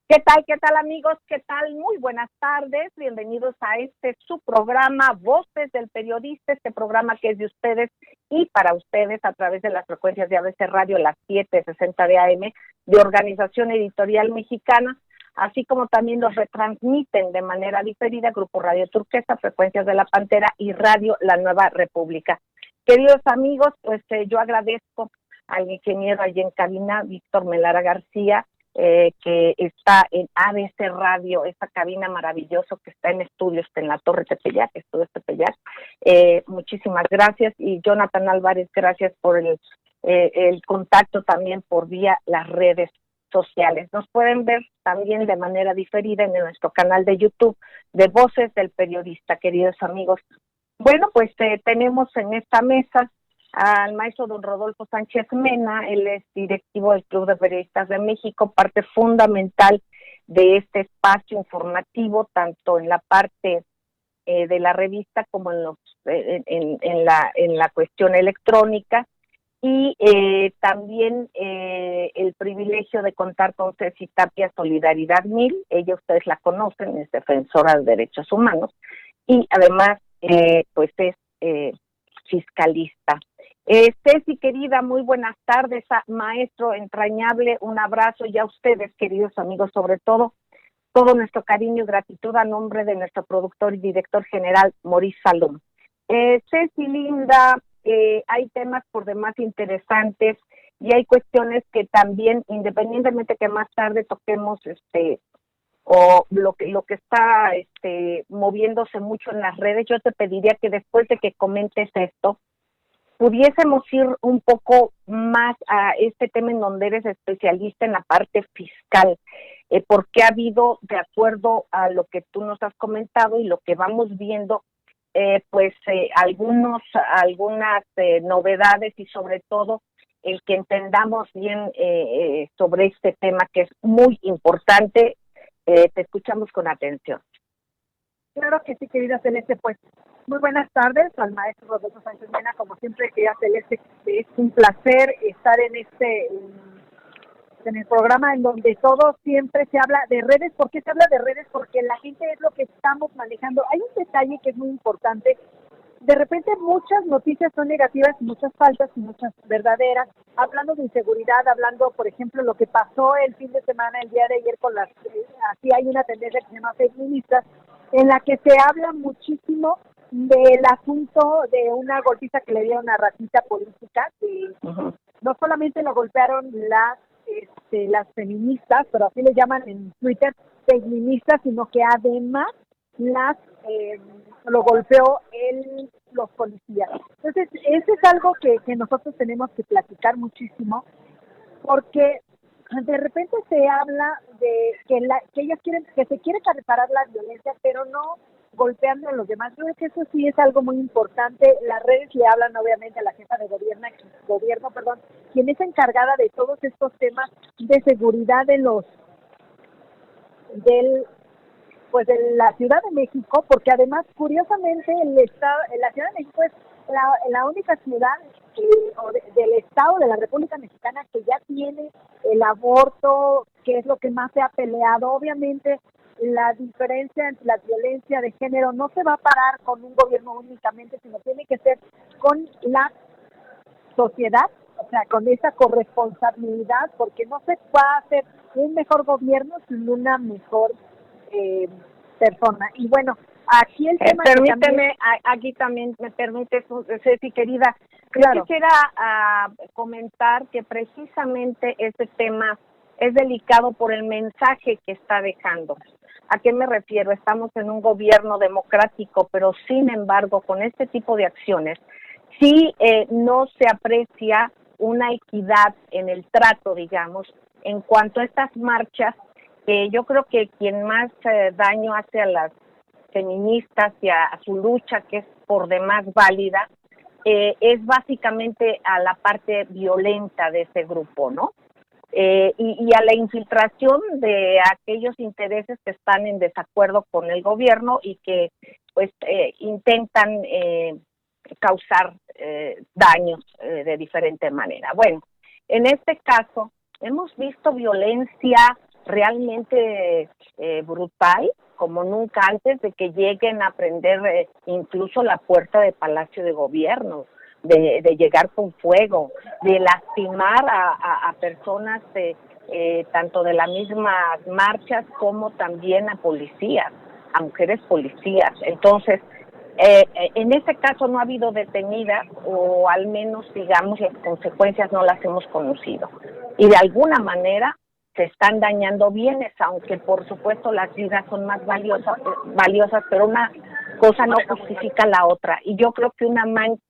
Qué tal amigos? ¿Qué tal? Muy buenas tardes. Bienvenidos a su programa Voces del Periodista, este programa que es de ustedes y para ustedes a través de las frecuencias de ABC Radio, las 760 de AM, de Organización Editorial Mexicana, así como también los retransmiten de manera diferida Grupo Radio Turquesa, Frecuencias de la Pantera y Radio La Nueva República. Queridos amigos, yo agradezco al ingeniero allí en cabina, Víctor Melara García, que está en ABC Radio, esta cabina maravillosa que está en estudios, en la Torre Tepeyac, Estudios Tepeyac. Muchísimas gracias. Y Jonathan Álvarez, gracias por el contacto también por vía las redes sociales. Nos pueden ver también de manera diferida en nuestro canal de YouTube de Voces del Periodista, queridos amigos. Bueno, tenemos en esta mesa al maestro don Rodolfo Sánchez Mena. Él es directivo del Club de Periodistas de México, parte fundamental de este espacio informativo, tanto en la parte de la revista como en la cuestión electrónica, y también el privilegio de contar con Ceci Tapia, Solidaridad 1000. Ella ustedes la conocen, es defensora de derechos humanos y además es fiscalista. Ceci, querida, muy buenas tardes. Maestro entrañable, un abrazo, y a ustedes, queridos amigos, sobre todo nuestro cariño y gratitud a nombre de nuestro productor y director general, Maurice Salom. Ceci, linda, hay temas por demás interesantes y hay cuestiones que también, independientemente que más tarde toquemos o lo que está moviéndose mucho en las redes, yo te pediría que después de que comentes esto, pudiésemos ir un poco más a este tema en donde eres especialista en la parte fiscal, porque ha habido, de acuerdo a lo que tú nos has comentado y lo que vamos viendo, algunas novedades, y sobre todo el que entendamos bien sobre este tema que es muy importante. Te escuchamos con atención. Claro que sí, querida Celeste, pues muy buenas tardes al maestro Rodolfo Sánchez Mena. Como siempre, querida Celeste, es un placer estar en el programa en donde todo siempre se habla de redes. ¿Por qué se habla de redes? Porque la gente es lo que estamos manejando. Hay un detalle que es muy importante. De repente muchas noticias son negativas, muchas falsas y muchas verdaderas, hablando de inseguridad, hablando, por ejemplo, lo que pasó el fin de semana, el día de ayer, con así hay una tendencia que se llama feministas, en la que se habla muchísimo del asunto de una golpiza que le dieron a Ratita Política, que no solamente lo golpearon las feministas, pero así le llaman en Twitter, feministas, sino que además lo golpeó los policías. Entonces, eso es algo que nosotros tenemos que platicar muchísimo, porque de repente se habla de que ellas se quiere parar la violencia, pero no golpeando a los demás. Yo creo que eso sí es algo muy importante. Las redes le hablan obviamente a la jefa de gobierno, quien es encargada de todos estos temas de seguridad de la Ciudad de México, porque además, curiosamente, la Ciudad de México es la única ciudad del Estado de la República Mexicana que ya tiene el aborto, que es lo que más se ha peleado. Obviamente, la diferencia entre la violencia de género no se va a parar con un gobierno únicamente, sino tiene que ser con la sociedad, o sea, con esa corresponsabilidad, porque no se va a hacer un mejor gobierno sin una mejor persona. Y bueno, aquí el tema aquí también me permites, Ceci, querida, claro. Yo quisiera comentar que precisamente este tema es delicado por el mensaje que está dejando. ¿A qué me refiero? Estamos en un gobierno democrático, pero sin embargo, con este tipo de acciones, sí no se aprecia una equidad en el trato, digamos, en cuanto a estas marchas. Yo creo que quien más daño hace a las feministas y a su lucha, que es por demás válida, es básicamente a la parte violenta de ese grupo, ¿no? Y a la infiltración de aquellos intereses que están en desacuerdo con el gobierno y que intentan causar daños de diferente manera. Bueno, en este caso hemos visto violencia realmente brutal, como nunca antes, de que lleguen a prender incluso la puerta de Palacio de Gobierno, de llegar con fuego, de lastimar a personas tanto de las mismas marchas como también a policías, a mujeres policías. Entonces, en este caso no ha habido detenidas, o al menos, digamos, las consecuencias no las hemos conocido. Y de alguna manera se están dañando bienes, aunque por supuesto las vidas son más valiosas, pero una cosa no justifica la otra. Y yo creo que una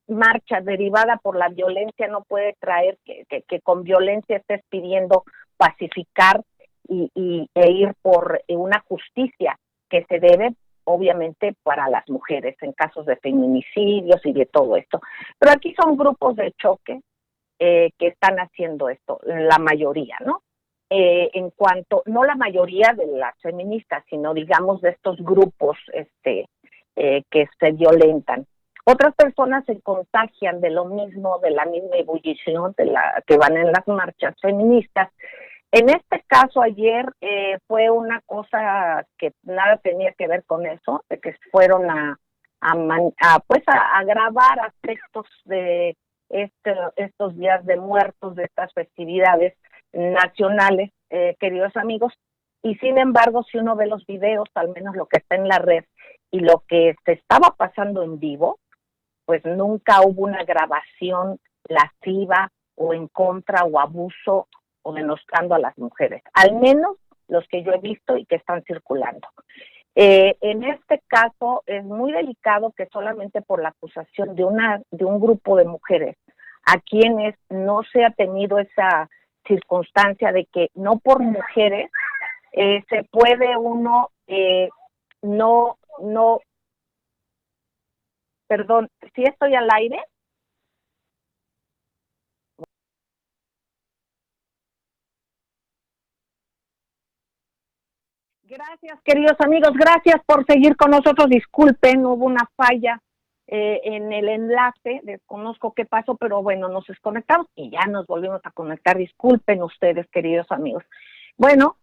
marcha derivada por la violencia no puede traer que con violencia estés pidiendo pacificar e ir por una justicia que se debe, obviamente, para las mujeres en casos de feminicidios y de todo esto. Pero aquí son grupos de choque que están haciendo esto, la mayoría, ¿no? En cuanto, no la mayoría de las feministas, sino digamos de estos grupos que se violentan. Otras personas se contagian de lo mismo, de la misma ebullición de la que van en las marchas feministas. En este caso ayer fue una cosa que nada tenía que ver con eso, de que fueron a grabar aspectos de estos días de muertos, de estas festividades nacionales, queridos amigos. Y sin embargo, si uno ve los videos, al menos lo que está en la red y lo que se estaba pasando en vivo, pues nunca hubo una grabación lasciva o en contra o abuso o denostando a las mujeres, al menos los que yo he visto y que están circulando. En este caso es muy delicado que solamente por la acusación de un grupo de mujeres a quienes no se ha tenido esa circunstancia de que no por mujeres se puede uno perdón, ¿sí estoy al aire? Gracias, queridos amigos, gracias por seguir con nosotros. Disculpen, hubo una falla en el enlace, desconozco qué pasó, pero bueno, nos desconectamos y ya nos volvimos a conectar. Disculpen ustedes, queridos amigos. Bueno,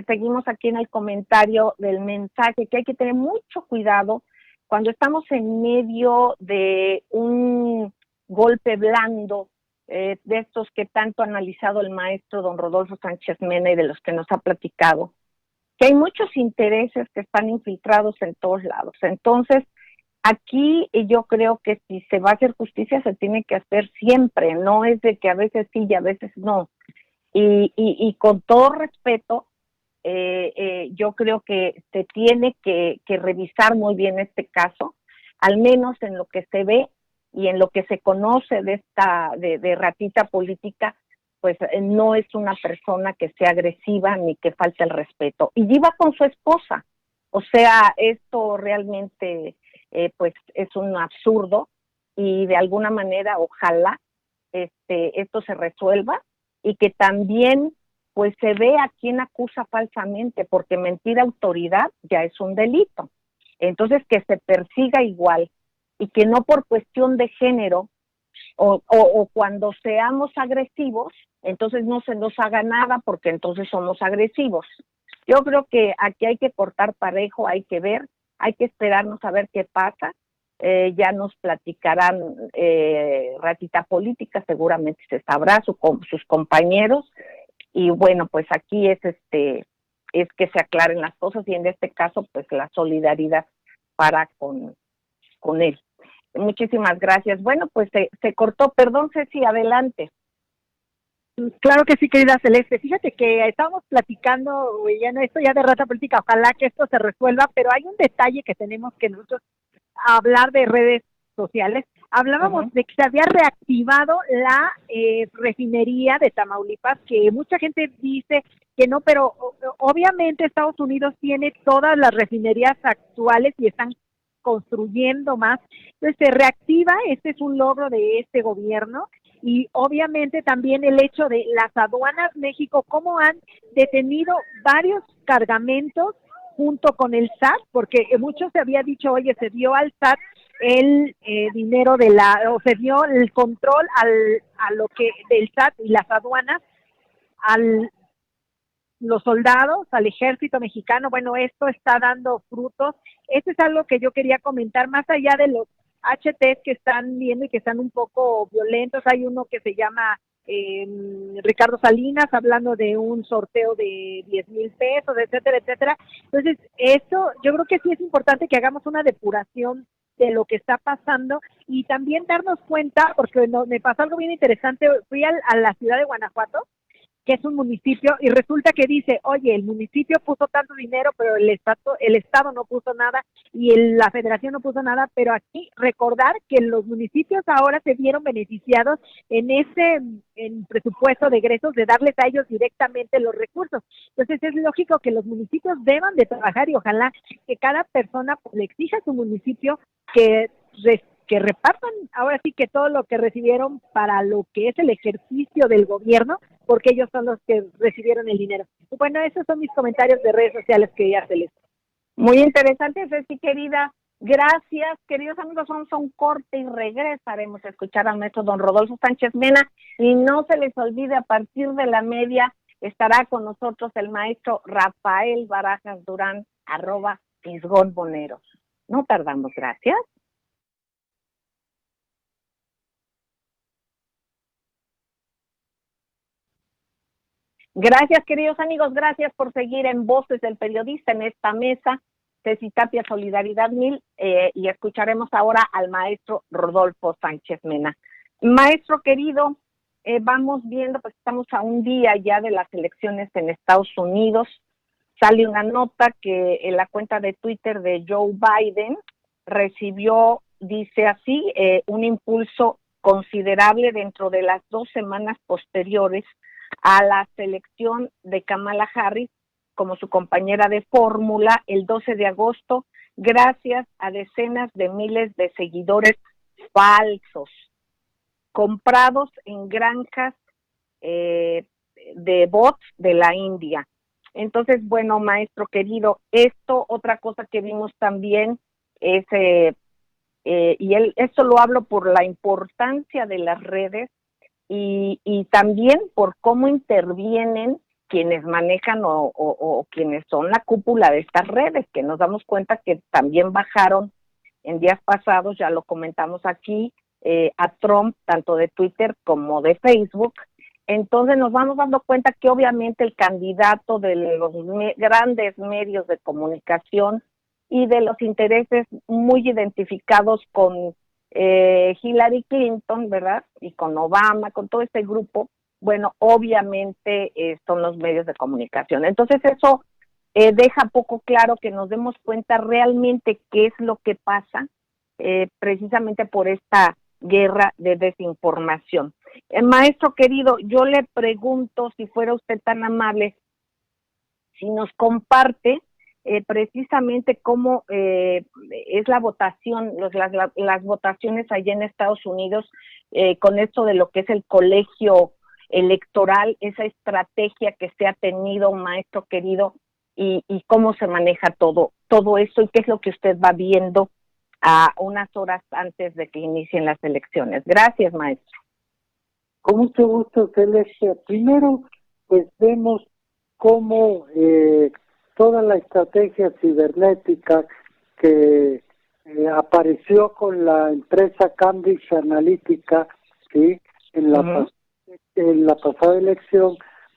seguimos aquí en el comentario del mensaje, que hay que tener mucho cuidado cuando estamos en medio de un golpe blando, de estos que tanto ha analizado el maestro don Rodolfo Sánchez Mena y de los que nos ha platicado, que hay muchos intereses que están infiltrados en todos lados. Entonces, aquí yo creo que si se va a hacer justicia, se tiene que hacer siempre, no es de que a veces sí y a veces no. Y con todo respeto, yo creo que se tiene que revisar muy bien este caso, al menos en lo que se ve y en lo que se conoce de ratita política, pues no es una persona que sea agresiva ni que falte el respeto. Y iba con su esposa, o sea, esto realmente pues es un absurdo y de alguna manera ojalá esto se resuelva y que también pues se ve a quien acusa falsamente, porque mentir a autoridad ya es un delito. Entonces que se persiga igual y que no por cuestión de género o cuando seamos agresivos, entonces no se nos haga nada porque entonces somos agresivos. Yo creo que aquí hay que cortar parejo, hay que ver, hay que esperarnos a ver qué pasa. Ya nos platicarán ratita política, seguramente se sabrá sus compañeros, y bueno, pues aquí es que se aclaren las cosas y en este caso pues la solidaridad para con él. Muchísimas gracias. Bueno, pues se cortó, perdón Ceci, adelante. Claro que sí, querida Celeste. Fíjate que estábamos platicando, esto ya de rata política, ojalá que esto se resuelva, pero hay un detalle que tenemos que nosotros hablar de redes sociales. Hablábamos de que se había reactivado la refinería de Tamaulipas, que mucha gente dice que no, pero obviamente Estados Unidos tiene todas las refinerías actuales y están construyendo más. Entonces se reactiva, este es un logro de este gobierno. Y obviamente también el hecho de las aduanas México, cómo han detenido varios cargamentos junto con el SAT, porque mucho se había dicho, oye, se dio al SAT el dinero o se dio el control a lo que del SAT y las aduanas al los soldados, al ejército mexicano. Bueno, esto está dando frutos. Esto es algo que yo quería comentar, más allá de los HTs que están viendo y que están un poco violentos. Hay uno que se llama Ricardo Salinas, hablando de un sorteo de 10,000 pesos, etcétera, etcétera. Entonces, eso, yo creo que sí es importante que hagamos una depuración de lo que está pasando y también darnos cuenta, porque me pasó algo bien interesante. Fui a la ciudad de Guanajuato, que es un municipio, y resulta que dice, oye, el municipio puso tanto dinero, pero el estado no puso nada, y la federación no puso nada. Pero aquí recordar que los municipios ahora se vieron beneficiados en presupuesto de egresos, de darles a ellos directamente los recursos. Entonces es lógico que los municipios deban de trabajar, y ojalá que cada persona pues, le exija a su municipio que repartan ahora sí que todo lo que recibieron para lo que es el ejercicio del gobierno, porque ellos son los que recibieron el dinero. Y bueno, esos son mis comentarios de redes sociales que ya se les. Muy interesante, Ceci, querida. Gracias, queridos amigos. Vamos a un corte y regresaremos a escuchar al maestro don Rodolfo Sánchez Mena. Y no se les olvide, a partir de la media estará con nosotros el maestro Rafael Barajas Durán, @Fisgón-Boneros. No tardamos, gracias. Gracias, queridos amigos, gracias por seguir en Voces del Periodista en esta mesa. Ceci Tapia, Solidaridad 1000, y escucharemos ahora al maestro Rodolfo Sánchez Mena. Maestro querido, vamos viendo, pues estamos a un día ya de las elecciones en Estados Unidos. Sale una nota que en la cuenta de Twitter de Joe Biden recibió, dice así, un impulso considerable dentro de las 2 semanas posteriores a la selección de Kamala Harris como su compañera de fórmula el 12 de agosto, gracias a decenas de miles de seguidores falsos, comprados en granjas de bots de la India. Entonces, bueno, maestro querido, otra cosa que vimos también es, esto lo hablo por la importancia de las redes, y también por cómo intervienen quienes manejan o quienes son la cúpula de estas redes, que nos damos cuenta que también bajaron en días pasados, ya lo comentamos aquí, a Trump, tanto de Twitter como de Facebook. Entonces nos vamos dando cuenta que obviamente el candidato de los grandes medios de comunicación y de los intereses muy identificados con Hillary Clinton, ¿verdad? Y con Obama, con todo este grupo, bueno, obviamente son los medios de comunicación. Entonces eso deja poco claro que nos demos cuenta realmente qué es lo que pasa, precisamente por esta guerra de desinformación. Maestro querido, yo le pregunto, si fuera usted tan amable, si nos comparte precisamente cómo es la votación, las votaciones allá en Estados Unidos, con esto de lo que es el colegio electoral, esa estrategia que se ha tenido, maestro querido, y cómo se maneja todo esto, y qué es lo que usted va viendo a unas horas antes de que inicien las elecciones. Gracias, maestro. Con mucho gusto, Celeste. Primero, pues vemos cómo toda la estrategia cibernética que apareció con la empresa Cambridge Analytica, ¿sí? en la pasada elección,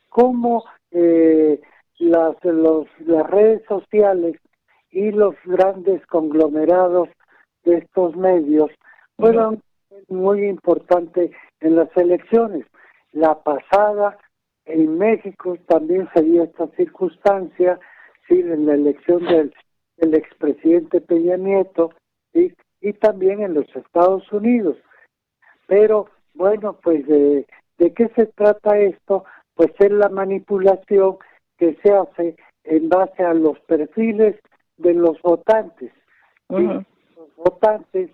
cómo las redes sociales y los grandes conglomerados de estos medios fueron muy importantes en las elecciones. La pasada, en México también se dio esta circunstancia, ¿sí? En la elección del expresidente Peña Nieto, ¿sí? Y también en los Estados Unidos. Pero, bueno, pues ¿de qué se trata esto? Pues es la manipulación que se hace en base a los perfiles de los votantes. ¿Sí? Los votantes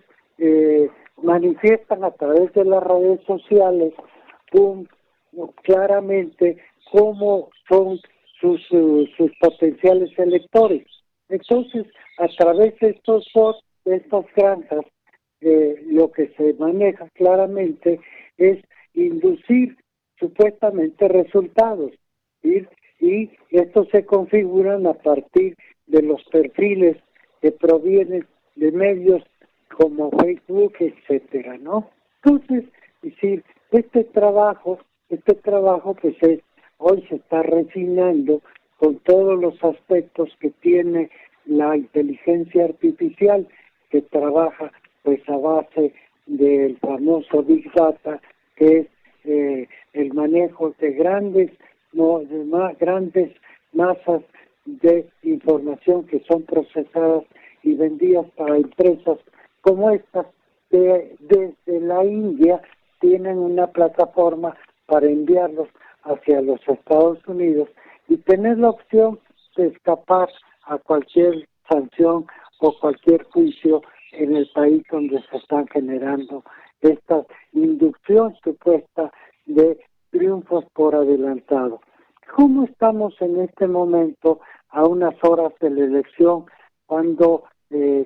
manifiestan a través de las redes sociales claramente cómo son sus potenciales electores. Entonces, a través de estos bots, de estas granjas, lo que se maneja claramente es inducir supuestamente resultados, ¿sí? y estos se configuran a partir de los perfiles que provienen de medios como Facebook, etcétera, ¿no? Entonces, es decir, este trabajo pues hoy se está refinando con todos los aspectos que tiene la inteligencia artificial, que trabaja pues a base del famoso Big Data, que es el manejo de grandes masas de información que son procesadas y vendidas para empresas como estas, que desde la India tienen una plataforma para enviarlos hacia los Estados Unidos y tener la opción de escapar a cualquier sanción o cualquier juicio en el país donde se están generando esta inducción supuesta de triunfos por adelantado. ¿Cómo estamos en este momento a unas horas de la elección cuando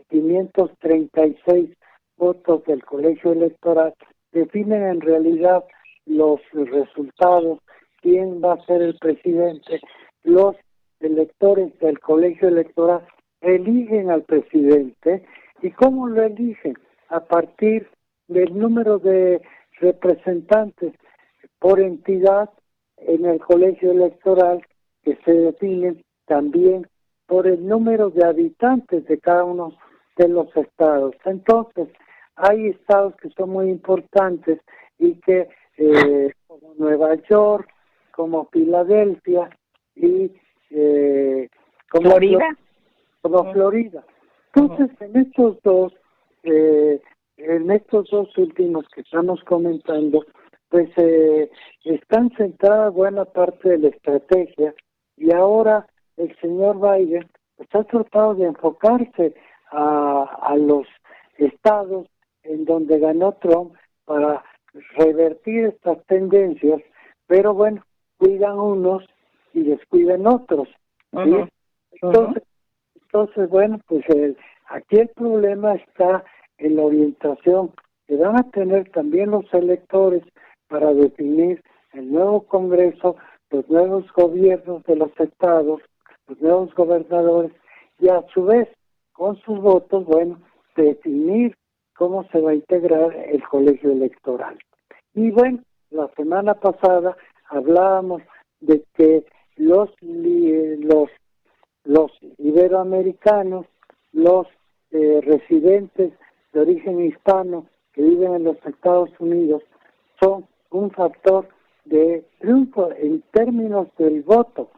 536 votos del colegio electoral definen en realidad los resultados, quién va a ser el presidente? Los electores del colegio electoral eligen al presidente. ¿Y cómo lo eligen? A partir del número de representantes por entidad en el colegio electoral, que se definen también por el número de habitantes de cada uno de los estados. Entonces, hay estados que son muy importantes y que, como Nueva York, como Filadelfia y como Florida. Entonces, en estos dos últimos que estamos comentando, pues están centradas buena parte de la estrategia, y ahora el señor Biden pues, ha tratado de enfocarse a los estados en donde ganó Trump para revertir estas tendencias, pero bueno, cuidan unos y descuidan otros. ¿Sí? Entonces, bueno, pues aquí el problema está en la orientación que van a tener también los electores para definir el nuevo Congreso, los nuevos gobiernos de los estados, los nuevos gobernadores, y a su vez, con sus votos, bueno, definir cómo se va a integrar el colegio electoral. Y bueno, la semana pasada hablábamos de que los iberoamericanos, los residentes de origen hispano que viven en los Estados Unidos, son un factor de triunfo en términos del voto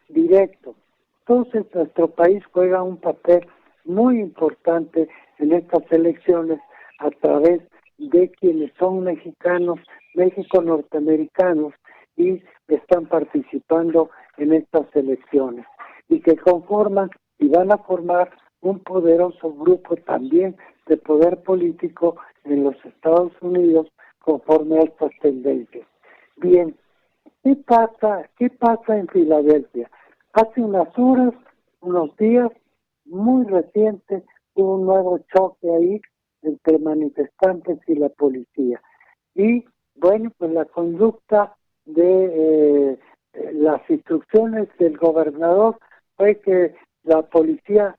directo. Entonces, nuestro país juega un papel muy importante en estas elecciones a través de quienes son mexicanos, México-norteamericanos, y están participando en estas elecciones, y que conforman y van a formar un poderoso grupo también de poder político en los Estados Unidos conforme a estas tendencias. Bien, ¿qué pasa en Filadelfia? Hace unas horas, unos días, muy reciente, hubo un nuevo choque ahí entre manifestantes y la policía. Y, bueno, pues la conducta de las instrucciones del gobernador fue que la policía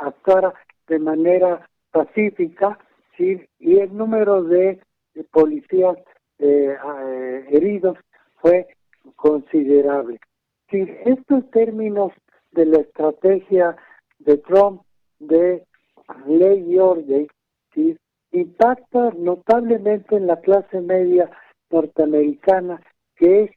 actuara de manera pacífica, ¿sí? Y el número de policías heridos fue considerable. Sí, estos términos de la estrategia de Trump de ley y orden, ¿sí?, impacta notablemente en la clase media norteamericana, que es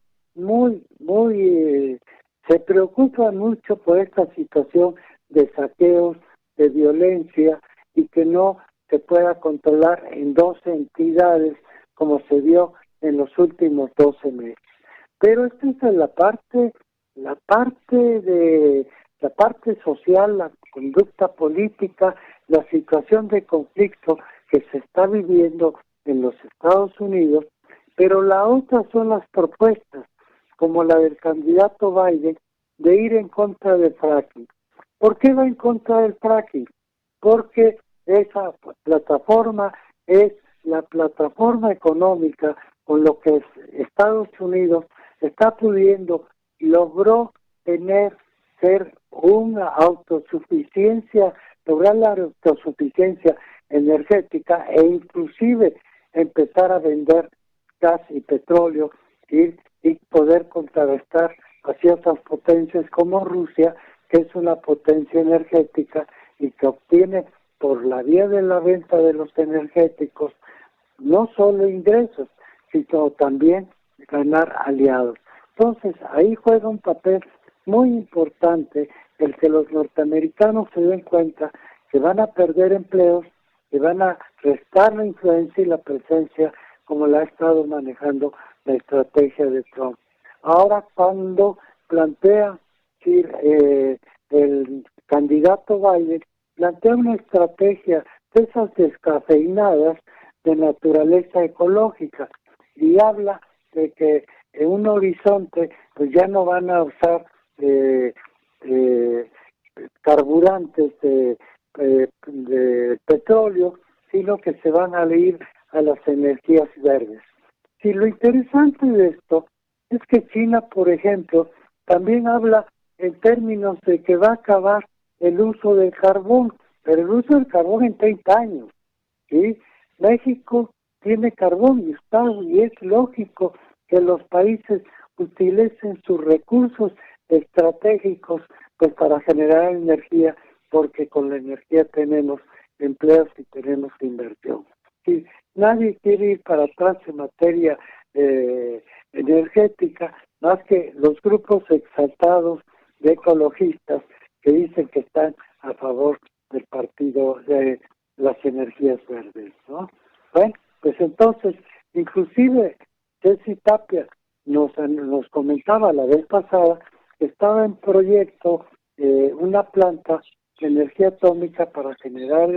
se preocupa mucho por esta situación de saqueos, de violencia, y que no se pueda controlar en 12 entidades como se vio en los últimos 12 meses. Pero esta es la parte social, la conducta política, la situación de conflicto que se está viviendo en los Estados Unidos, pero la otra son las propuestas, como la del candidato Biden, de ir en contra del fracking. ¿Por qué va en contra del fracking? Porque esa plataforma es la plataforma económica con lo que Estados Unidos está pudiendo, logró ser una autosuficiencia, lograr la autosuficiencia energética e inclusive empezar a vender gas y petróleo y poder contrarrestar a ciertas potencias como Rusia, que es una potencia energética y que obtiene por la vía de la venta de los energéticos no solo ingresos, sino también ganar aliados. Entonces, ahí juega un papel muy importante el que los norteamericanos se den cuenta que van a perder empleos, que van a restar la influencia y la presencia como la ha estado manejando la estrategia de Trump. Ahora, cuando plantea el candidato Biden, plantea una estrategia de esas descafeinadas de naturaleza ecológica y habla de que en un horizonte pues ya no van a usar carburantes de petróleo, sino que se van a ir a las energías verdes. Y lo interesante de esto es que China, por ejemplo, también habla en términos de que va a acabar el uso del carbón, pero el uso del carbón en 30 años, ¿sí? México tiene carbón y es lógico que los países utilicen sus recursos estratégicos pues para generar energía, porque con la energía tenemos empleos y tenemos inversión. Sí, nadie quiere ir para atrás en materia energética, más que los grupos exaltados de ecologistas que dicen que están a favor del partido de las energías verdes, ¿no? Bueno, pues entonces, inclusive Ceci Tapia nos comentaba la vez pasada que estaba en proyecto una planta de energía atómica para generar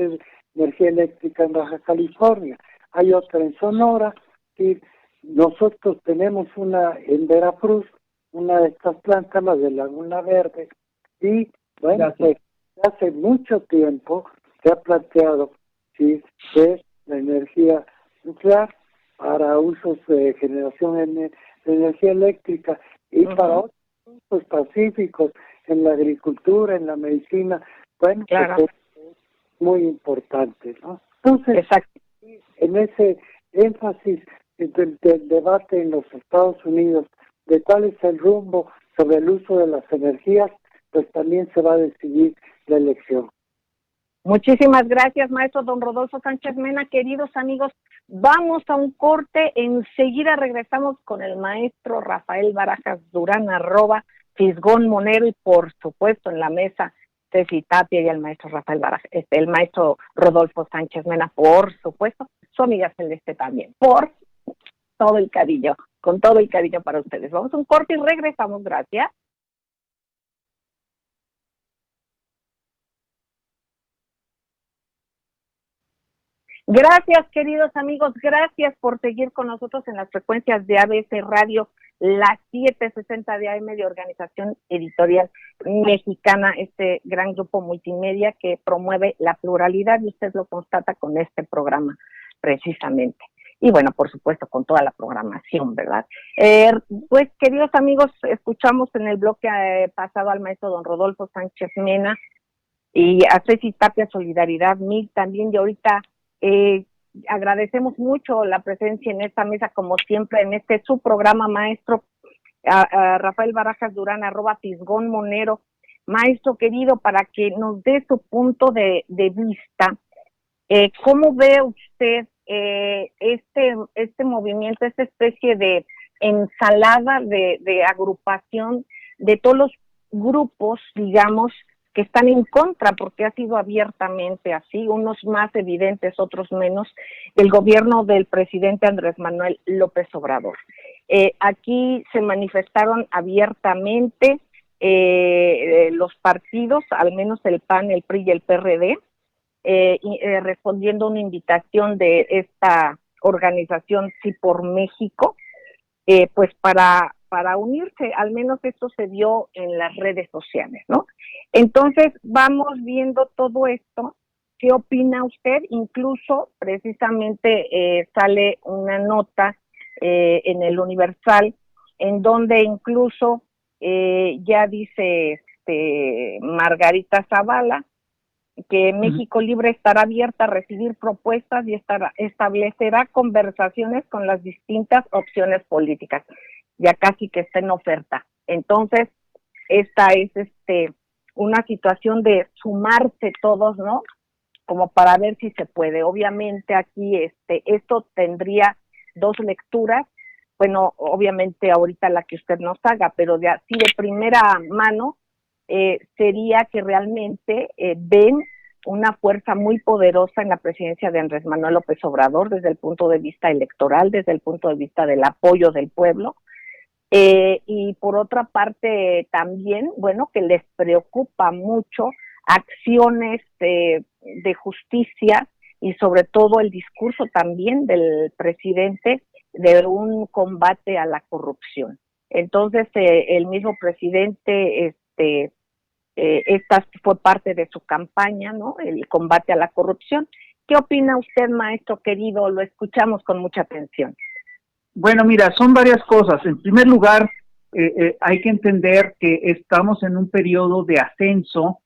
energía eléctrica en Baja California. Hay otra en Sonora y nosotros tenemos una en Veracruz, una de estas plantas, la de Laguna Verde, y bueno, pues hace mucho tiempo se ha planteado que la energía nuclear para usos de generación de energía eléctrica y para otros usos pacíficos en la agricultura, en la medicina, bueno, claro, pues es muy importante, ¿no? Entonces, exacto, en ese énfasis del debate en los Estados Unidos de cuál es el rumbo sobre el uso de las energías, pues también se va a decidir la elección. Muchísimas gracias, maestro don Rodolfo Sánchez Mena. Queridos amigos, vamos a un corte, enseguida regresamos con el maestro Rafael Barajas Durán, @Fisgón Monero, y por supuesto en la mesa Ceci Tapia y el maestro Rafael Barajas, el maestro Rodolfo Sánchez Mena, por supuesto, su amiga Celeste también, por todo el cariño, con todo el cariño para ustedes. Vamos a un corte y regresamos, gracias. Gracias, queridos amigos, gracias por seguir con nosotros en las frecuencias de ABC Radio, las 760 de AM de Organización Editorial Mexicana, este gran grupo multimedia que promueve la pluralidad, y usted lo constata con este programa precisamente. Y bueno, por supuesto, con toda la programación, ¿verdad? Pues, queridos amigos, escuchamos en el bloque pasado al maestro don Rodolfo Sánchez Mena y a Ceci Tapia, Solidaridad Mil también, y ahorita agradecemos mucho la presencia en esta mesa, como siempre, en este su programa, maestro a Rafael Barajas Durán, @Fisgón Monero. Maestro querido, para que nos dé su punto de vista, ¿cómo ve usted este movimiento, esta especie de ensalada de agrupación de todos los grupos, digamos, que están en contra, porque ha sido abiertamente así, unos más evidentes, otros menos, el gobierno del presidente Andrés Manuel López Obrador? Aquí se manifestaron abiertamente los partidos, al menos el PAN, el PRI y el PRD, respondiendo a una invitación de esta organización Sí por México, pues para unirse, al menos esto se vio en las redes sociales, ¿no? Entonces, vamos viendo todo esto. ¿Qué opina usted? Incluso, precisamente, sale una nota en el Universal en donde incluso ya dice Margarita Zavala que México Libre estará abierta a recibir propuestas y establecerá conversaciones con las distintas opciones políticas, ya casi que está en oferta. Entonces, esta es una situación de sumarse todos, ¿no? Como para ver si se puede. Obviamente aquí esto tendría dos lecturas. Bueno, obviamente ahorita la que usted nos haga, pero de así de primera mano sería que realmente ven una fuerza muy poderosa en la presidencia de Andrés Manuel López Obrador desde el punto de vista electoral, desde el punto de vista del apoyo del pueblo. Y por otra parte también, bueno, que les preocupa mucho acciones de justicia y sobre todo el discurso también del presidente de un combate a la corrupción. Entonces, el mismo presidente, esta fue parte de su campaña, ¿no? El combate a la corrupción. ¿Qué opina usted, maestro querido? Lo escuchamos con mucha atención. Bueno, mira, son varias cosas. En primer lugar, hay que entender que estamos en un periodo de ascenso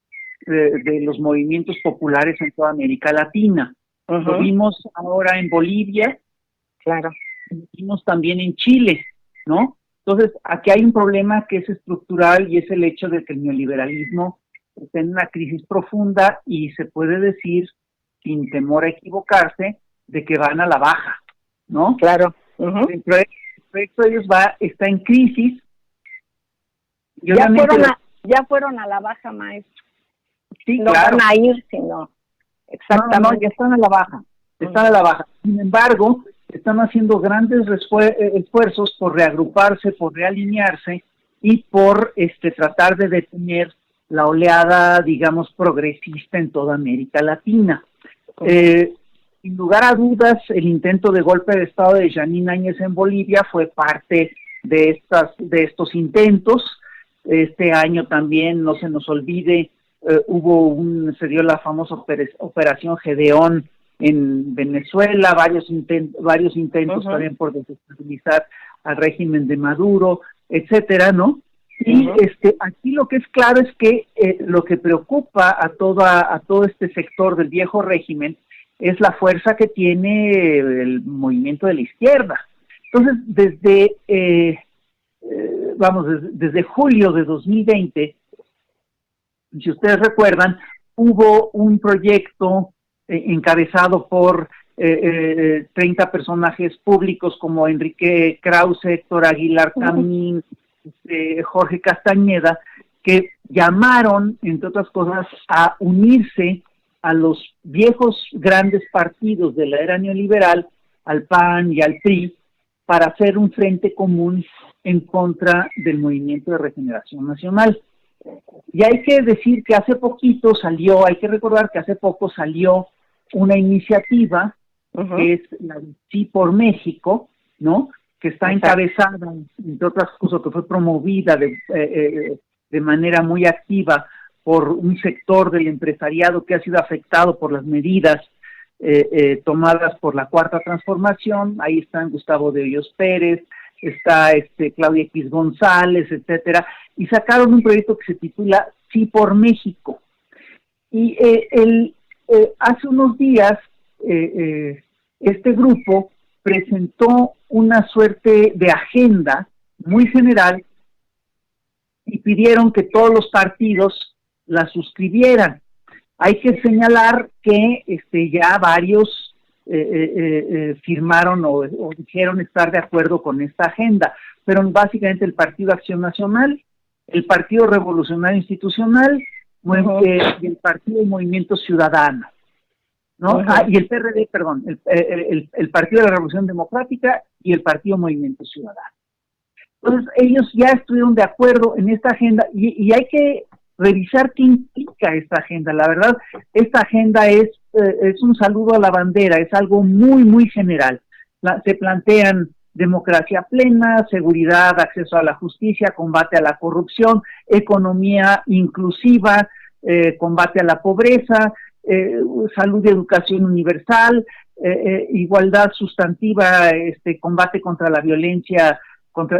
de los movimientos populares en toda América Latina. Lo vimos ahora en Bolivia, claro. Lo vimos también en Chile, ¿no? Entonces, aquí hay un problema que es estructural y es el hecho de que el neoliberalismo está en una crisis profunda y se puede decir, sin temor a equivocarse, de que van a la baja, ¿no? Claro. El proyecto de ellos está en crisis. Ya fueron a la baja, maestro. Sí, no claro. Van a ir, sino exactamente. No, ya están a la baja. Están a la baja. Sin embargo, están haciendo grandes esfuerzos por reagruparse, por realinearse y por tratar de detener la oleada, digamos, progresista en toda América Latina. Sin lugar a dudas, el intento de golpe de Estado de Yanine Áñez en Bolivia fue parte de estos intentos. Este año también, no se nos olvide, se dio la famosa Operación Gedeón en Venezuela, varios intentos también por desestabilizar al régimen de Maduro, etcétera, ¿no? Y aquí lo que es claro es que lo que preocupa a todo este sector del viejo régimen es la fuerza que tiene el movimiento de la izquierda. Entonces, desde julio de 2020, si ustedes recuerdan, hubo un proyecto encabezado por 30 personajes públicos como Enrique Krause, Héctor Aguilar Camín, Jorge Castañeda, que llamaron, entre otras cosas, a unirse a los viejos grandes partidos de la era neoliberal, al PAN y al PRI, para hacer un frente común en contra del Movimiento de Regeneración Nacional. Y hay que decir que hay que recordar que hace poco salió una iniciativa, que es la de Sí por México, ¿no? Que está encabezada, entre otras cosas, que fue promovida de manera muy activa por un sector del empresariado que ha sido afectado por las medidas tomadas por la Cuarta Transformación. Ahí están Gustavo de Hoyos Pérez, está Claudia X González, etcétera, y sacaron un proyecto que se titula Sí por México. Y hace unos días este grupo presentó una suerte de agenda muy general y pidieron que todos los partidos la suscribieran. Hay que señalar que ya varios firmaron o dijeron estar de acuerdo con esta agenda, pero básicamente el Partido Acción Nacional, el Partido Revolucionario Institucional y el Partido Movimiento Ciudadano, ¿no? Y el PRD, perdón, el Partido de la Revolución Democrática y el Partido Movimiento Ciudadano. Entonces ellos ya estuvieron de acuerdo en esta agenda y hay que revisar qué implica esta agenda. La verdad, esta agenda es un saludo a la bandera, es algo muy, muy general. Se plantean democracia plena, seguridad, acceso a la justicia, combate a la corrupción, economía inclusiva, combate a la pobreza, salud y educación universal, igualdad sustantiva, combate contra la violencia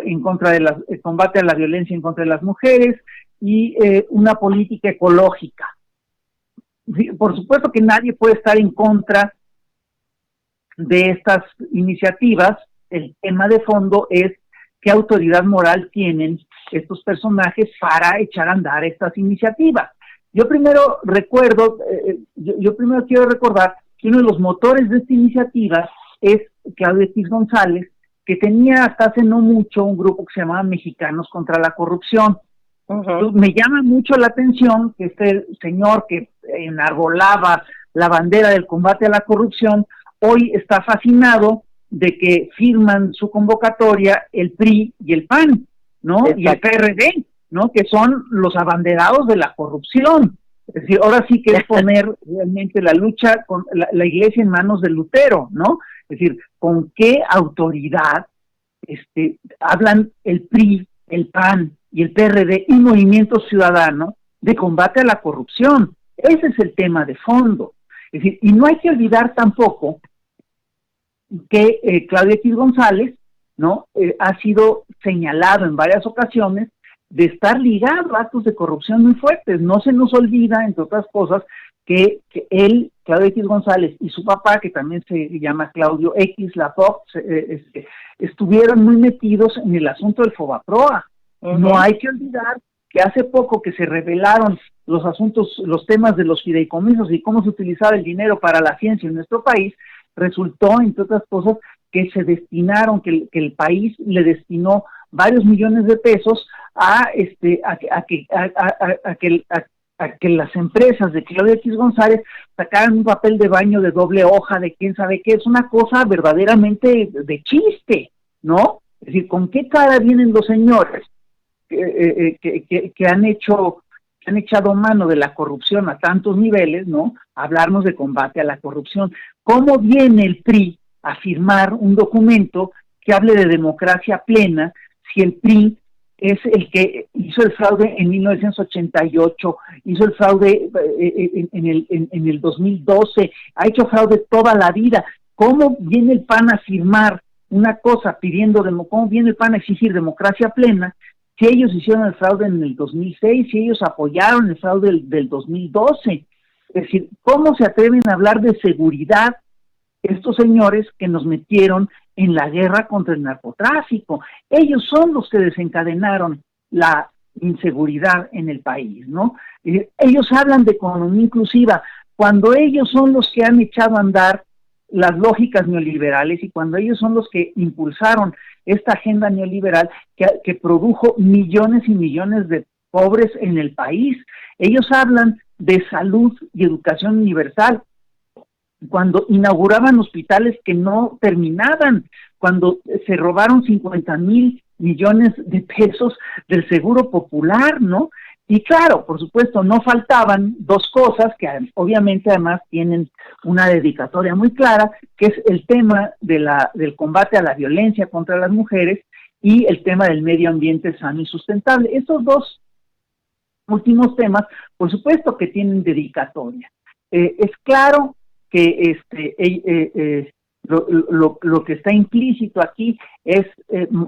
en contra de el combate a la violencia en contra de las mujeres y una política ecológica. Sí, por supuesto que nadie puede estar en contra de estas iniciativas. El tema de fondo es qué autoridad moral tienen estos personajes para echar a andar estas iniciativas. Yo primero quiero recordar que uno de los motores de esta iniciativa es Claudia X González, que tenía hasta hace no mucho un grupo que se llamaba Mexicanos contra la Corrupción. Uh-huh. Me llama mucho la atención que este señor que enarbolaba la bandera del combate a la corrupción, hoy está fascinado de que firman su convocatoria el PRI y el PAN, ¿no? Exacto. Y el PRD, ¿no? Que son los abanderados de la corrupción. Es decir, ahora sí que es poner realmente la lucha con la iglesia en manos de Lutero, ¿no? Es decir, ¿con qué autoridad hablan el PRI, el PAN y el PRD y Movimiento Ciudadano de combate a la corrupción? Ese es el tema de fondo. Es decir, y no hay que olvidar tampoco que Claudia X González, ¿no? Ha sido señalado en varias ocasiones de estar ligado a actos de corrupción muy fuertes. No se nos olvida, entre otras cosas, que él, Claudio X González, y su papá, que también se llama Claudio X Lafox, estuvieron muy metidos en el asunto del Fobaproa. Uh-huh. No hay que olvidar que hace poco que se revelaron los temas de los fideicomisos y cómo se utilizaba el dinero para la ciencia en nuestro país, resultó, entre otras cosas, que se destinaron, que el país le destinó varios millones de pesos a que las empresas de Claudia X González sacaran un papel de baño de doble hoja de quién sabe qué. Es una cosa verdaderamente de chiste, ¿no? Es decir, ¿con qué cara vienen los señores que han echado mano de la corrupción a tantos niveles, ¿no? A hablarnos de combate a la corrupción? ¿Cómo viene el PRI a firmar un documento que hable de democracia plena si el PRI es el que hizo el fraude en 1988, hizo el fraude en el 2012, ha hecho fraude toda la vida? ¿Cómo viene el PAN a firmar una cosa pidiendo, cómo viene el PAN a exigir democracia plena si ellos hicieron el fraude en el 2006, si ellos apoyaron el fraude del 2012? Es decir, ¿cómo se atreven a hablar de seguridad estos señores que nos metieron en la guerra contra el narcotráfico? Ellos son los que desencadenaron la inseguridad en el país, ¿no? Ellos hablan de economía inclusiva cuando ellos son los que han echado a andar las lógicas neoliberales y cuando ellos son los que impulsaron esta agenda neoliberal que produjo millones y millones de pobres en el país. Ellos hablan de salud y educación universal cuando inauguraban hospitales que no terminaban, cuando se robaron 50,000 millones de pesos del Seguro Popular, ¿no? Y claro, por supuesto, no faltaban dos cosas que obviamente además tienen una dedicatoria muy clara, que es el tema del combate a la violencia contra las mujeres y el tema del medio ambiente sano y sustentable. Estos dos últimos temas, por supuesto que tienen dedicatoria. Es claro que lo que está implícito aquí es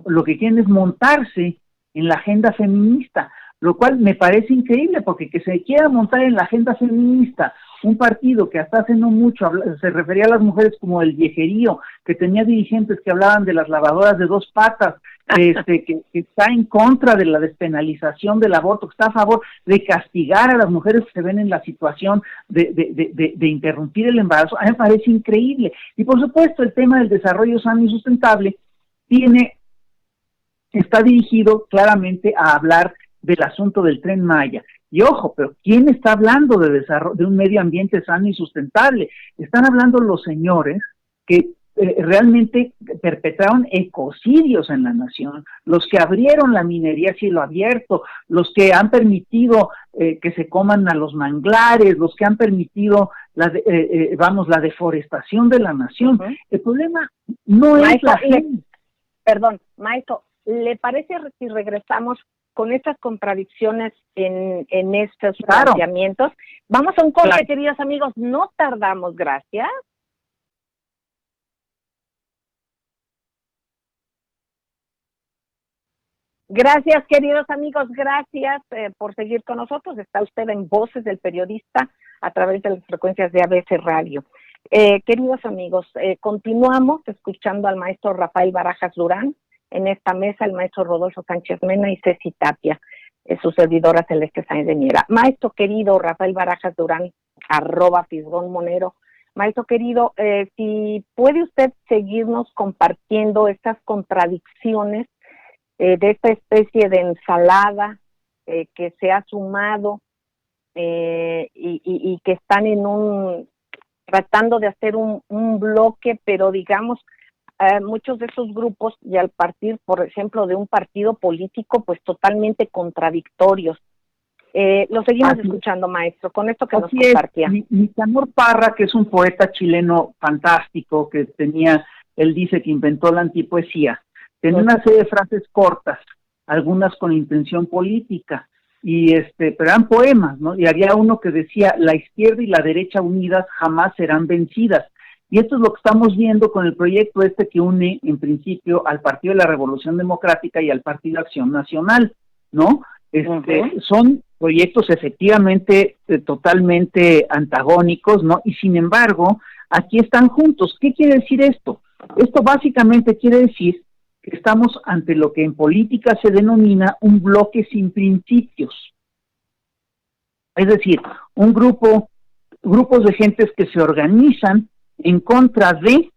lo que quieren es montarse en la agenda feminista, lo cual me parece increíble, porque que se quiera montar en la agenda feminista un partido que hasta hace no mucho se refería a las mujeres como el viejerío, que tenía dirigentes que hablaban de las lavadoras de dos patas, que está en contra de la despenalización del aborto, que está a favor de castigar a las mujeres que se ven en la situación de interrumpir el embarazo. A mí me parece increíble. Y por supuesto el tema del desarrollo sano y sustentable está dirigido claramente a hablar del asunto del Tren Maya. Y ojo, pero ¿quién está hablando de un medio ambiente sano y sustentable? Están hablando los señores que realmente perpetraron ecocidios en la nación, los que abrieron la minería a cielo abierto, los que han permitido que se coman a los manglares, los que han permitido la deforestación de la nación. Uh-huh. El problema no es la gente. Perdón, maestro, ¿le parece si regresamos con estas contradicciones en estos planteamientos? Vamos a un corte, queridos amigos, no tardamos, gracias. Gracias, queridos amigos, gracias por seguir con nosotros. Está usted en Voces del Periodista a través de las frecuencias de ABC Radio. Queridos amigos, continuamos escuchando al maestro Rafael Barajas Durán. En esta mesa, el maestro Rodolfo Sánchez Mena y Ceci Tapia, su servidora Celeste Sáenz de Miera. Maestro querido Rafael Barajas Durán, @Fisgón Monero. Maestro querido, si puede usted seguirnos compartiendo estas contradicciones de esta especie de ensalada que se ha sumado y que están tratando de hacer un bloque, pero digamos, muchos de esos grupos, y al partir, por ejemplo, de un partido político, pues totalmente contradictorios. Lo seguimos escuchando, maestro, con esto que nos compartía. Nicanor Parra, que es un poeta chileno fantástico, él dice que inventó la antipoesía. Tenía una serie de frases cortas, algunas con intención política, pero eran poemas, ¿no? Y había uno que decía: la izquierda y la derecha unidas jamás serán vencidas. Y esto es lo que estamos viendo con el proyecto que une, en principio, al Partido de la Revolución Democrática y al Partido Acción Nacional, ¿no? Son proyectos efectivamente totalmente antagónicos, ¿no? Y sin embargo, aquí están juntos. ¿Qué quiere decir esto? Esto básicamente quiere decir que estamos ante lo que en política se denomina un bloque sin principios. Es decir, grupos de gentes que se organizan en contra de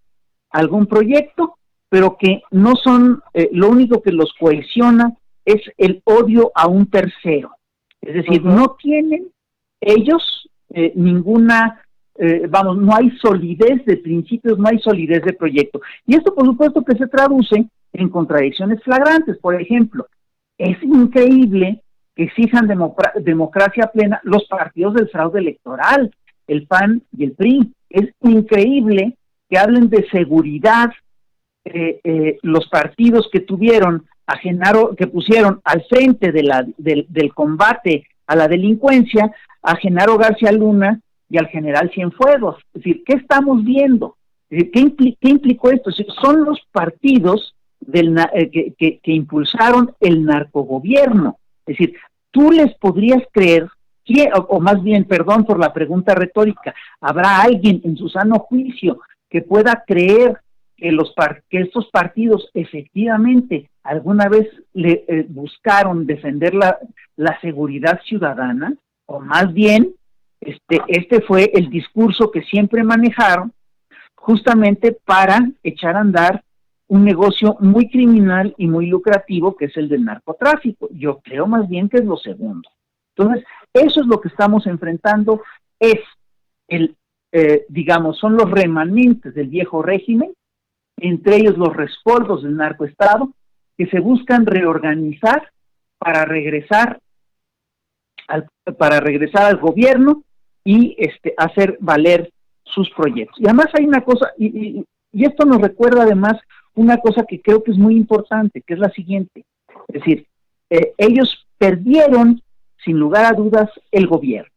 algún proyecto, pero que no son, lo único que los cohesiona es el odio a un tercero. Es decir, no tienen ellos ninguna, no hay solidez de principios, no hay solidez de proyecto. Y esto, por supuesto, que se traduce en contradicciones flagrantes. Por ejemplo, es increíble que exijan democracia plena los partidos del fraude electoral, el PAN y el PRI. Es increíble que hablen de seguridad los partidos que tuvieron a Genaro, que pusieron al frente del combate a la delincuencia a Genaro García Luna y al general Cienfuegos. Es decir, ¿qué estamos viendo? ¿Qué implicó esto? Es decir, son los partidos que impulsaron el narcogobierno. Es decir, tú les podrías creer, o más bien, perdón por la pregunta retórica, ¿habrá alguien en su sano juicio que pueda creer que estos partidos efectivamente alguna vez buscaron defender la seguridad ciudadana? O más bien, este fue el discurso que siempre manejaron justamente para echar a andar un negocio muy criminal y muy lucrativo, que es el del narcotráfico. Yo creo más bien que es lo segundo. Entonces, eso es lo que estamos enfrentando, son los remanentes del viejo régimen, entre ellos los respaldos del narcoestado, que se buscan reorganizar para regresar al gobierno y hacer valer sus proyectos. Y además hay una cosa, y esto nos recuerda además una cosa que creo que es muy importante, que es la siguiente. Es decir, ellos perdieron, sin lugar a dudas, el gobierno,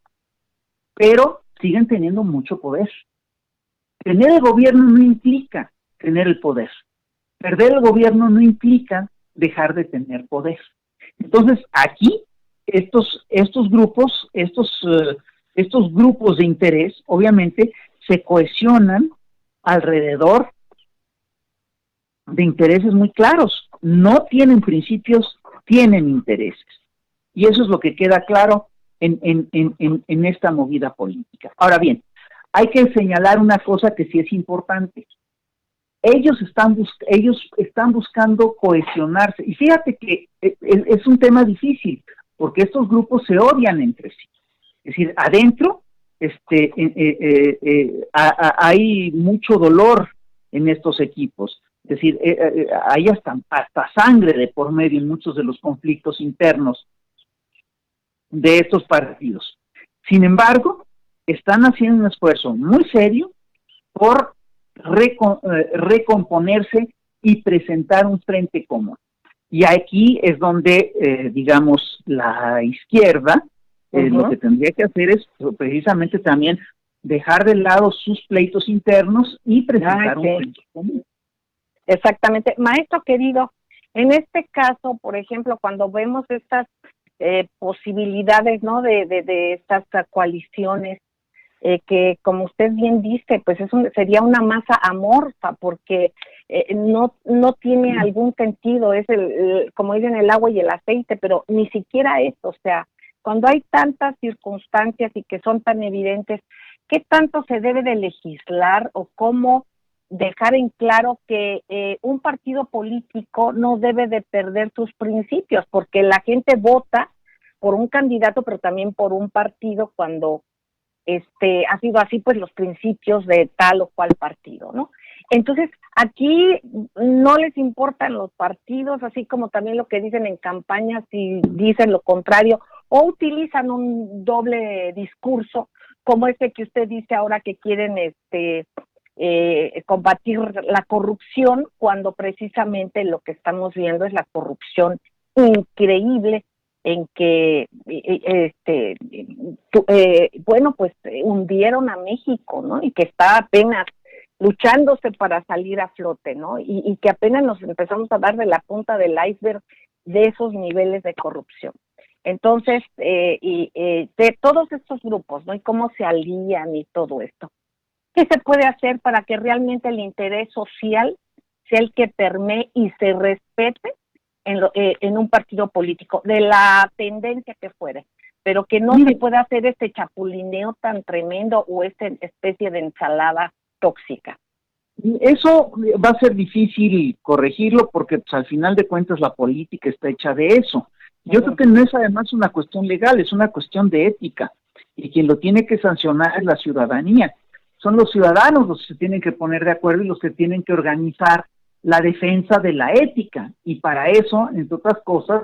pero siguen teniendo mucho poder. Tener el gobierno no implica tener el poder. Perder el gobierno no implica dejar de tener poder. Entonces, aquí, estos grupos de interés, obviamente, se cohesionan alrededor de intereses muy claros. No tienen principios, tienen intereses. Y eso es lo que queda claro en esta movida política. Ahora bien, hay que señalar una cosa que sí es importante. Ellos están buscando cohesionarse. Y fíjate que es un tema difícil, porque estos grupos se odian entre sí. Es decir, adentro hay mucho dolor en estos equipos. Es decir, hay hasta sangre de por medio en muchos de los conflictos internos de estos partidos. Sin embargo, están haciendo un esfuerzo muy serio por recomponerse y presentar un frente común. Y aquí es donde, la izquierda, lo que tendría que hacer es precisamente también dejar de lado sus pleitos internos y presentar un frente común. Exactamente. Maestro querido, En este caso, por ejemplo, cuando vemos estas posibilidades, ¿no? De estas coaliciones, que como usted bien dice, pues sería una masa amorfa, porque no tiene algún sentido, es como dicen, el agua y el aceite, pero ni siquiera eso. O sea, cuando hay tantas circunstancias y que son tan evidentes, ¿qué tanto se debe de legislar o cómo dejar en claro que un partido político no debe de perder sus principios? Porque la gente vota por un candidato, pero también por un partido cuando ha sido así, pues, los principios de tal o cual partido, ¿no? Entonces, aquí no les importan los partidos, así como también lo que dicen en campañas y dicen lo contrario, o utilizan un doble discurso, como ese que usted dice ahora que quieren combatir la corrupción, cuando precisamente lo que estamos viendo es la corrupción increíble en que hundieron a México, ¿no? Y que está apenas luchándose para salir a flote, ¿no? Y que apenas nos empezamos a dar de la punta del iceberg de esos niveles de corrupción. Entonces, de todos estos grupos, ¿no? Y cómo se alían y todo esto. ¿Qué se puede hacer para que realmente el interés social sea el que permee y se respete en un partido político, de la tendencia que fuere, pero que no se pueda hacer este chapulineo tan tremendo o esta especie de ensalada tóxica? Eso va a ser difícil corregirlo porque, pues, al final de cuentas la política está hecha de eso. Yo creo que no es además una cuestión legal, es una cuestión de ética, y quien lo tiene que sancionar es la ciudadanía. Son los ciudadanos los que se tienen que poner de acuerdo y los que tienen que organizar la defensa de la ética, y para eso, entre otras cosas,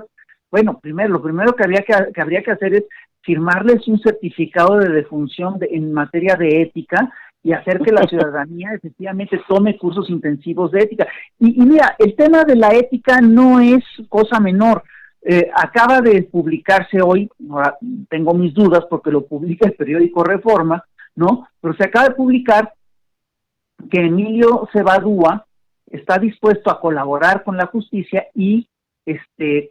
bueno, lo primero que habría que hacer es firmarles un certificado de defunción en materia de ética y hacer que la ciudadanía efectivamente tome cursos intensivos de ética. Y mira, el tema de la ética no es cosa menor. Acaba de publicarse hoy, ahora tengo mis dudas porque lo publica el periódico Reforma, ¿no? Pero se acaba de publicar que Emilio Cebadúa está dispuesto a colaborar con la justicia y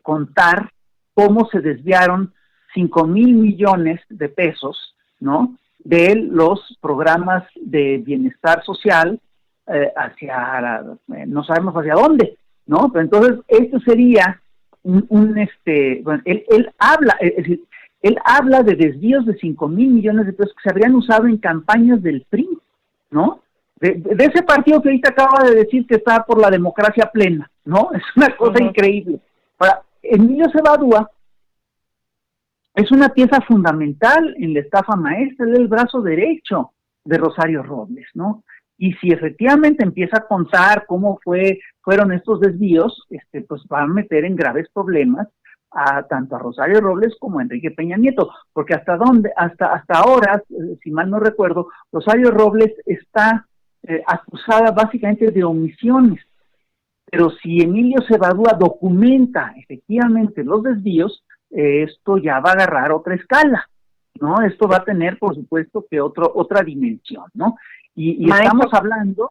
contar cómo se desviaron 5,000 millones de pesos, ¿no?, de los programas de bienestar social no sabemos hacia dónde, ¿no? Pero entonces esto sería bueno, él habla, es decir, él habla de desvíos de 5,000 millones de pesos que se habrían usado en campañas del PRI, ¿no? De ese partido que ahorita acaba de decir que está por la democracia plena, ¿no? Es una cosa increíble. Ahora, Emilio Cebadúa es una pieza fundamental en la estafa maestra, él es el brazo derecho de Rosario Robles, ¿no? Y si efectivamente empieza a contar cómo fueron estos desvíos, pues va a meter en graves problemas tanto a Rosario Robles como a Enrique Peña Nieto, porque hasta ahora, si mal no recuerdo, Rosario Robles está acusada básicamente de omisiones, pero si Emilio Cebadúa documenta efectivamente los desvíos, esto ya va a agarrar otra escala, ¿no? Esto va a tener, por supuesto, que otra dimensión, ¿no? Y estamos hablando,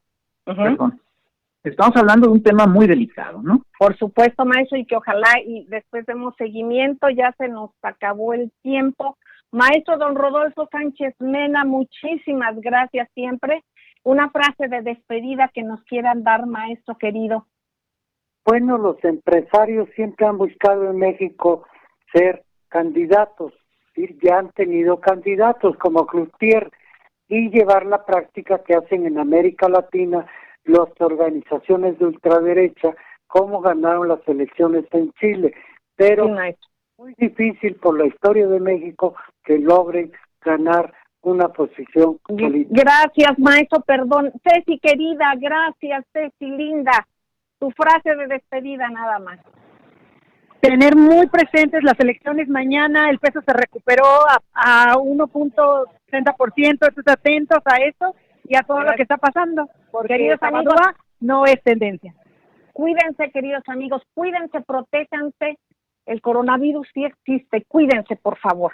estamos hablando de un tema muy delicado, ¿no? Por supuesto, maestro, y que ojalá y después demos seguimiento. Ya se nos acabó el tiempo. Maestro don Rodolfo Sánchez Mena, muchísimas gracias siempre. Una frase de despedida que nos quieran dar, maestro querido. Bueno, los empresarios siempre han buscado en México ser candidatos, y ya han tenido candidatos como Cloutier, y llevar la práctica que hacen en América Latina las organizaciones de ultraderecha, como ganaron las elecciones en Chile, pero muy difícil por la historia de México que logren ganar una posición política. Gracias, maestro, perdón. Ceci, querida, gracias, Ceci, linda. Tu frase de despedida nada más. Tener muy presentes las elecciones mañana, el peso se recuperó a 1.30%, estés atentos a eso y a todo lo que está pasando, porque queridos amigos, no es tendencia. Cuídense, queridos amigos, cuídense, protéjanse, el coronavirus sí existe, cuídense, por favor.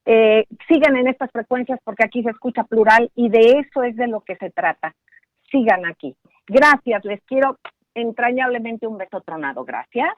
Sigan en estas frecuencias porque aquí se escucha plural y de eso es de lo que se trata. Sigan aquí. Gracias, les quiero entrañablemente un beso tronado. Gracias.